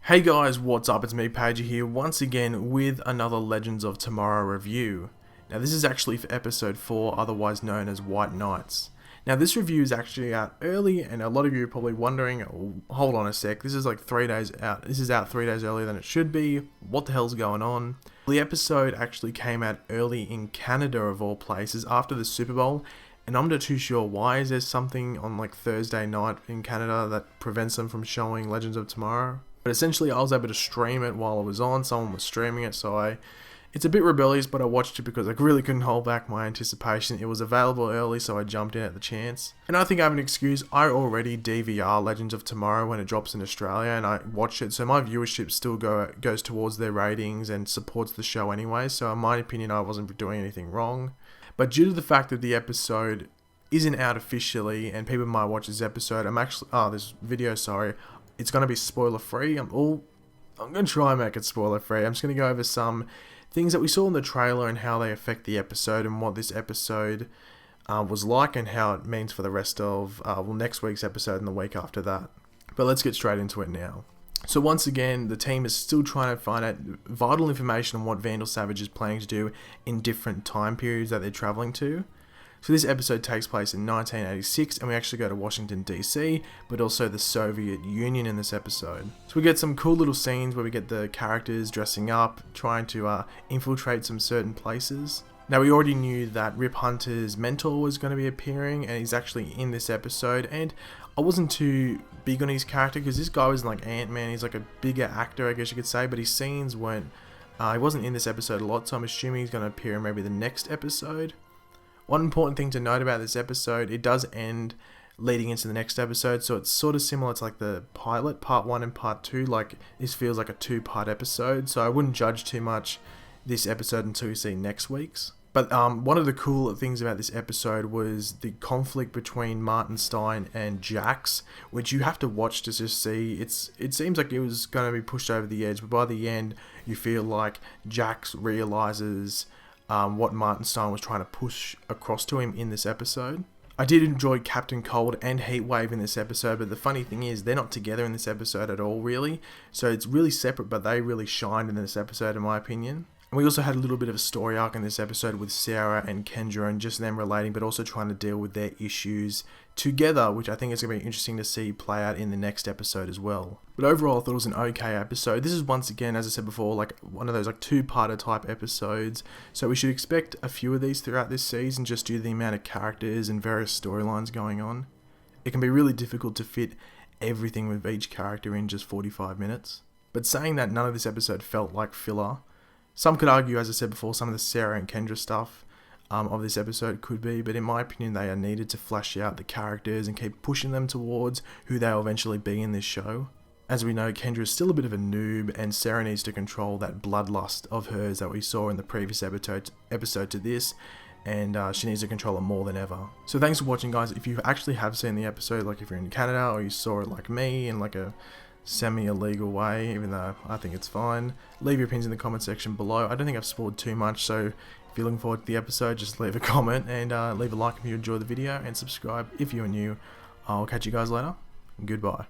Hey guys, what's up? It's me, Pager here, once again with another Legends of Tomorrow review. Now this is actually for episode 4, otherwise known as White Knights. Now this review is actually out early, and a lot of you are probably wondering, oh, hold on a sec, this is like 3 days out, this is out 3 days earlier than it should be, what the hell's going on? The episode actually came out early in Canada of all places, after the Super Bowl, and I'm not too sure why. Is there something on like Thursday night in Canada that prevents them from showing Legends of Tomorrow? But essentially I was able to stream it while it was on, someone was streaming it, so it's a bit rebellious, but I watched it because I really couldn't hold back my anticipation. It was available early, so I jumped in at the chance. And I think I have an excuse. I already DVR Legends of Tomorrow when it drops in Australia, and I watch it, so my viewership still goes towards their ratings and supports the show anyway, so in my opinion I wasn't doing anything wrong. But due to the fact that the episode isn't out officially, and people might watch this episode, this video, it's going to be spoiler free. I'm going to try and make it spoiler free. I'm just going to go over some things that we saw in the trailer and how they affect the episode and what this episode was like and how it means for the rest of next week's episode and the week after that. But let's get straight into it now. So once again, the team is still trying to find out vital information on what Vandal Savage is planning to do in different time periods that they're traveling to. So this episode takes place in 1986, and we actually go to Washington DC, but also the Soviet Union in this episode. So we get some cool little scenes where we get the characters dressing up, trying to infiltrate some certain places. Now we already knew that Rip Hunter's mentor was going to be appearing, and he's actually in this episode, and I wasn't too big on his character because this guy was like Ant-Man. He's like a bigger actor, I guess you could say, but his scenes weren't, he wasn't in this episode a lot, so I'm assuming he's going to appear in maybe the next episode. One important thing to note about this episode, it does end leading into the next episode, so it's sort of similar to like the pilot, part 1 and part 2, like this feels like a 2-part episode, so I wouldn't judge too much this episode until you see next week's. But one of the cool things about this episode was the conflict between Martin Stein and Jax, which you have to watch to just see. It seems like it was going to be pushed over the edge, but by the end you feel like Jax realizes what Martin Stein was trying to push across to him in this episode. I did enjoy Captain Cold and Heatwave in this episode, but the funny thing is they're not together in this episode at all, really. So it's really separate, but they really shined in this episode, in my opinion. And we also had a little bit of a story arc in this episode with Sarah and Kendra and just them relating, but also trying to deal with their issues together, which I think is going to be interesting to see play out in the next episode as well. But overall, I thought it was an okay episode. This is once again, as I said before, like one of those like 2-parter type episodes. So we should expect a few of these throughout this season, just due to the amount of characters and various storylines going on. It can be really difficult to fit everything with each character in just 45 minutes. But saying that, none of this episode felt like filler. Some could argue, as I said before, some of the Sarah and Kendra stuff of this episode could be, but in my opinion they are needed to flesh out the characters and keep pushing them towards who they'll eventually be in this show. As we know, Kendra is still a bit of a noob, and Sarah needs to control that bloodlust of hers that we saw in the previous episode to this, and she needs to control it more than ever. So thanks for watching, guys. If you actually have seen the episode, like if you're in Canada or you saw it like me in like a semi-illegal way, even though I think it's fine, leave your opinions in the comment section below. I don't think I've spoiled too much, so if you're looking forward to the episode, just leave a comment and leave a like if you enjoy the video, and subscribe if you're new. I'll catch you guys later. Goodbye.